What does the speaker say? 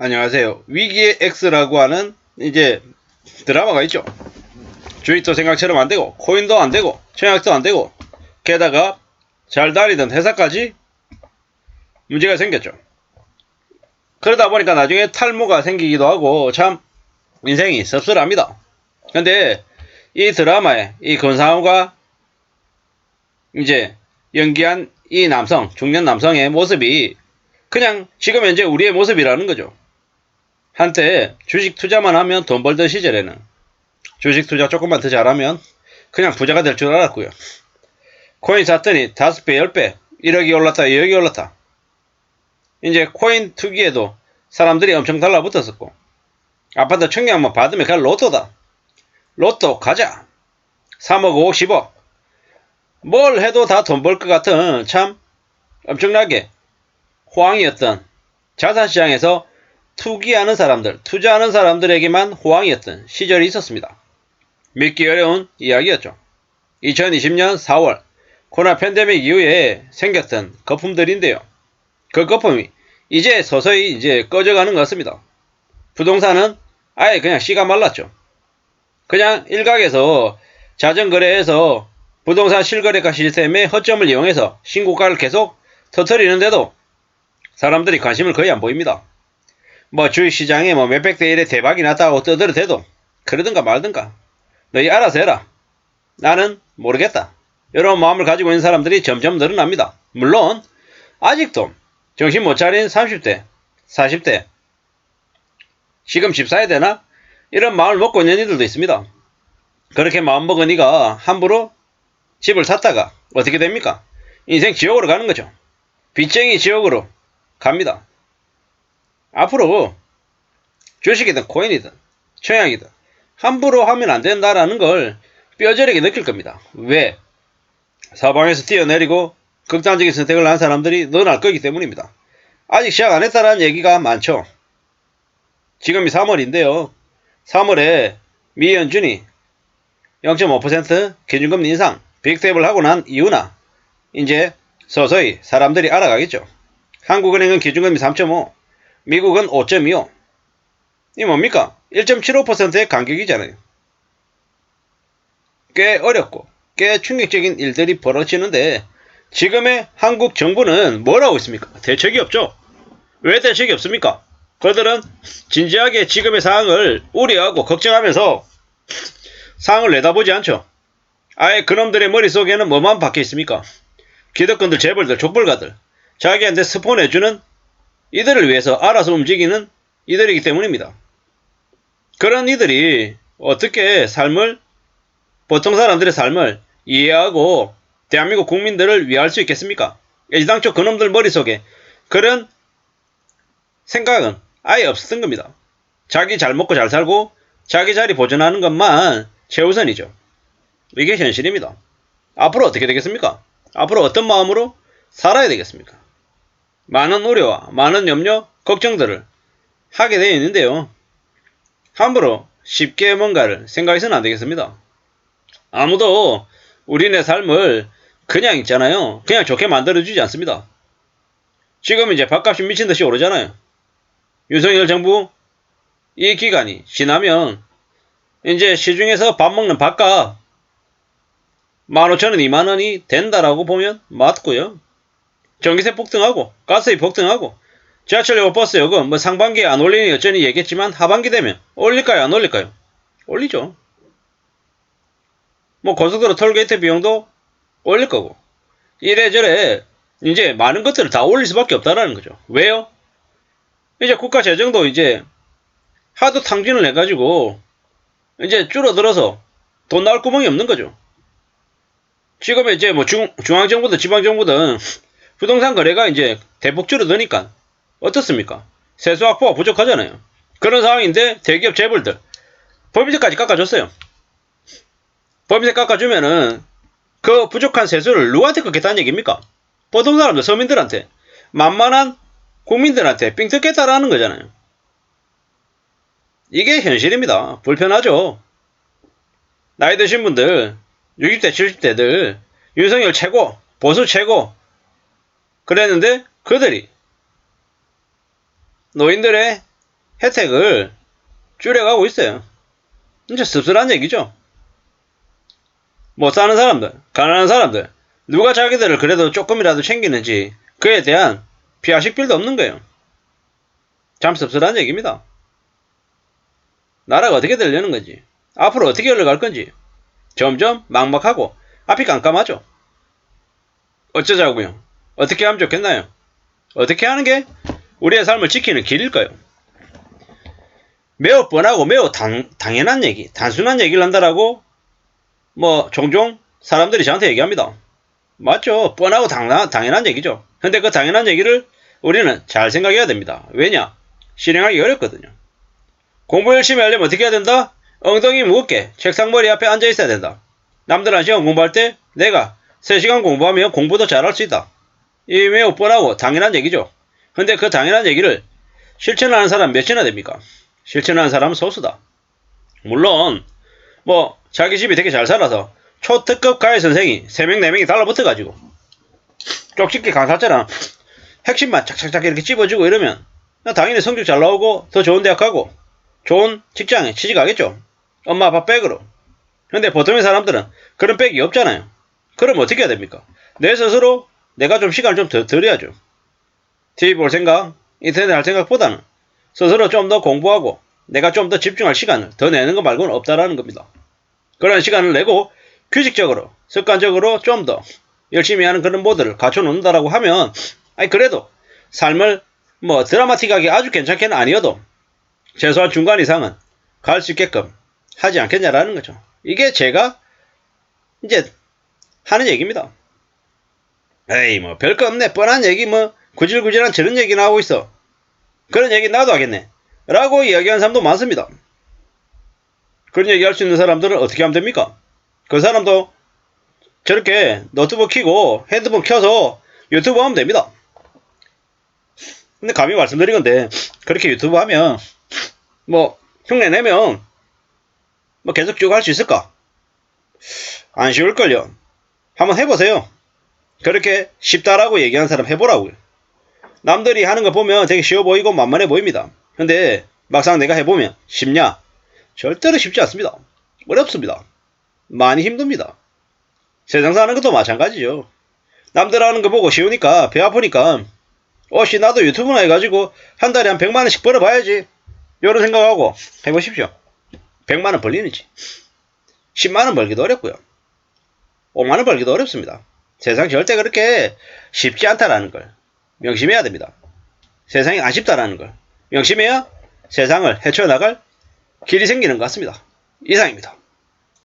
안녕하세요. 위기의 X라고 하는 이제 드라마가 있죠. 주식도 생각처럼 안 되고 코인도 안 되고 청약도 안 되고 게다가 잘 다니던 회사까지 문제가 생겼죠. 그러다 보니까 나중에 탈모가 생기기도 하고 참 인생이 씁쓸합니다. 근데 이 드라마에 이 권상우가 이제 연기한 이 남성, 중년 남성의 모습이 그냥 지금 현재 우리의 모습이라는 거죠. 한때 주식 투자만 하면 돈 벌던 시절에는 주식 투자 조금만 더 잘하면 그냥 부자가 될 줄 알았고요. 코인 샀더니 5배, 10배, 1억이 올랐다, 2억이 올랐다. 이제 코인 투기에도 사람들이 엄청 달라붙었었고, 아파트 청약만 받으면 그냥 로또다. 로또 가자. 3억, 5억, 10억. 뭘 해도 다 돈 벌 것 같은 참 엄청나게 호황이었던 자산시장에서 투기하는 사람들, 투자하는 사람들에게만 호황이었던 시절이 있었습니다. 믿기 어려운 이야기였죠. 2020년 4월 코로나 팬데믹 이후에 생겼던 거품들인데요. 그 거품이 이제 서서히 이제 꺼져가는 것 같습니다. 부동산은 아예 그냥 씨가 말랐죠. 그냥 일각에서 자전거래에서 부동산 실거래가 시스템의 허점을 이용해서 신고가를 계속 터뜨리는데도 사람들이 관심을 거의 안 보입니다. 뭐 주식시장에 뭐 몇백 대 1에 대박이 났다고 떠들어대도 그러든가 말든가 너희 알아서 해라. 나는 모르겠다. 이런 마음을 가지고 있는 사람들이 점점 늘어납니다. 물론 아직도 정신 못 차린 30대, 40대 지금 집 사야 되나? 이런 마음을 먹고 있는 이들도 있습니다. 그렇게 마음먹은 이가 함부로 집을 샀다가 어떻게 됩니까? 인생 지옥으로 가는 거죠. 빚쟁이 지옥으로 갑니다. 앞으로 주식이든 코인이든 청약이든 함부로 하면 안 된다라는 걸 뼈저리게 느낄 겁니다. 왜? 사방에서 뛰어내리고 극단적인 선택을 한 사람들이 늘어날 거기 때문입니다. 아직 시작 안 했다는 얘기가 많죠. 지금이 3월인데요. 3월에 미연준이 0.5% 기준금리 인상 빅탭을 하고 난 이유나 이제 서서히 사람들이 알아가겠죠. 한국은행은 기준금리 3.5, 미국은 5.25. 이 뭡니까? 1.75%의 간격이잖아요. 꽤 어렵고 꽤 충격적인 일들이 벌어지는데 지금의 한국 정부는 뭘 하고 있습니까? 대책이 없죠. 왜 대책이 없습니까? 그들은 진지하게 지금의 상황을 우려하고 걱정하면서 상황을 내다보지 않죠. 아예 그놈들의 머릿속에는 뭐만 박혀 있습니까? 기득권들, 재벌들, 족벌가들, 자기한테 스포 내주는 이들을 위해서 알아서 움직이는 이들이기 때문입니다. 그런 이들이 어떻게 보통 사람들의 삶을 이해하고 대한민국 국민들을 위할 수 있겠습니까? 애당초 그놈들 머릿속에 그런 생각은 아예 없었던 겁니다. 자기 잘 먹고 잘 살고 자기 자리 보존하는 것만 최우선이죠. 이게 현실입니다. 앞으로 어떻게 되겠습니까? 앞으로 어떤 마음으로 살아야 되겠습니까? 많은 우려와 많은 염려, 걱정들을 하게 되어 있는데요. 함부로 쉽게 뭔가를 생각해서는 안 되겠습니다. 아무도 우리네 삶을 그냥 있잖아요. 그냥 좋게 만들어주지 않습니다. 지금 이제 밥값이 미친듯이 오르잖아요. 윤석열 정부 이 기간이 지나면 이제 시중에서 밥 먹는 밥값 15,000원, 20,000원이 된다라고 보면 맞고요. 전기세 폭등하고 가스비 폭등하고 지하철 버스 요금 뭐 상반기에 안 올리니 어쩌니 얘기했지만 하반기 되면 올릴까요 안 올릴까요? 올리죠. 뭐 고속도로 톨게이트 비용도 올릴 거고 이래저래 이제 많은 것들을 다 올릴 수밖에 없다라는 거죠. 왜요? 이제 국가 재정도 이제 하도 탕진을 해가지고 이제 줄어들어서 돈 나올 구멍이 없는 거죠. 지금 이제 뭐 중앙정부든 지방정부든 부동산 거래가 이제 대폭 줄어드니까 어떻습니까? 세수 확보가 부족하잖아요. 그런 상황인데 대기업 재벌들 법인세까지 깎아줬어요. 법인세 깎아주면은 그 부족한 세수를 누구한테 깎겠다는 얘기입니까? 보통 사람들, 서민들한테, 만만한 국민들한테 삥 뜯겠다라는 거잖아요. 이게 현실입니다. 불편하죠. 나이 드신 분들, 60대, 70대들, 윤석열 최고, 보수 최고, 그랬는데 그들이 노인들의 혜택을 줄여가고 있어요. 진짜 씁쓸한 얘기죠. 못 사는 사람들, 가난한 사람들, 누가 자기들을 그래도 조금이라도 챙기는지 그에 대한 피아식별도 없는 거예요. 참 씁쓸한 얘기입니다. 나라가 어떻게 되려는 건지, 앞으로 어떻게 흘러갈 건지 점점 막막하고 앞이 깜깜하죠. 어쩌자고요? 어떻게 하면 좋겠나요? 어떻게 하는 게 우리의 삶을 지키는 길일까요? 매우 뻔하고 매우 당연한 얘기, 단순한 얘기를 한다라고 종종 사람들이 저한테 얘기합니다. 맞죠? 뻔하고 당연한 얘기죠. 근데 그 당연한 얘기를 우리는 잘 생각해야 됩니다. 왜냐? 실행하기 어렵거든요. 공부 열심히 하려면 어떻게 해야 된다? 엉덩이 무겁게 책상머리 앞에 앉아 있어야 된다. 남들 1시간 공부할 때 내가 3시간 공부하면 공부도 잘할 수 있다. 이 매우 뻔하고 당연한 얘기죠. 근데 그 당연한 얘기를 실천하는 사람 몇이나 됩니까? 실천하는 사람은 소수다. 물론 자기 집이 되게 잘 살아서 초특급 과외 선생이 3명 4명이 달라붙어가지고 쪽집게 강사처럼 핵심만 착착착 이렇게 찝어주고 이러면 당연히 성적 잘 나오고 더 좋은 대학 가고 좋은 직장에 취직하겠죠. 엄마 아빠 백으로. 근데 보통의 사람들은 그런 백이 없잖아요. 그럼 어떻게 해야 됩니까? 내 스스로 내가 좀 시간을 좀 더 들여야죠. TV 볼 생각, 인터넷 할 생각보다는 스스로 좀 더 공부하고 내가 좀 더 집중할 시간을 더 내는 것 말고는 없다라는 겁니다. 그런 시간을 내고 규칙적으로 습관적으로 좀 더 열심히 하는 그런 모드를 갖춰 놓는다라고 하면 그래도 삶을 드라마틱하게 아주 괜찮게는 아니어도 최소한 중간 이상은 갈 수 있게끔 하지 않겠냐라는 거죠. 이게 제가 이제 하는 얘기입니다. 에이 별거 없네 뻔한 얘기 구질구질한 저런 얘기나 하고 있어. 그런 얘기 나도 하겠네 라고 이야기하는 사람도 많습니다. 그런 얘기 할 수 있는 사람들은 어떻게 하면 됩니까? 그 사람도 저렇게 노트북 켜고 핸드폰 켜서 유튜브 하면 됩니다. 근데 감히 말씀드린 건데 그렇게 유튜브 하면 흉내 내면 계속 쭉 할 수 있을까? 안 쉬울걸요. 한번 해보세요. 그렇게 쉽다라고 얘기하는 사람 해보라고요. 남들이 하는 거 보면 되게 쉬워 보이고 만만해 보입니다. 근데 막상 내가 해보면 쉽냐? 절대로 쉽지 않습니다. 어렵습니다. 많이 힘듭니다. 세상 사는 것도 마찬가지죠. 남들 하는 거 보고 쉬우니까 배 아프니까 나도 유튜브나 해가지고 한 달에 한 100만원씩 벌어봐야지 이런 생각하고 해보십시오. 100만원 벌리는지 10만원 벌기도 어렵고요. 5만원 벌기도 어렵습니다. 세상 절대 그렇게 쉽지 않다라는 걸 명심해야 됩니다. 세상이 안 쉽다라는 걸 명심해야 세상을 헤쳐나갈 길이 생기는 것 같습니다. 이상입니다.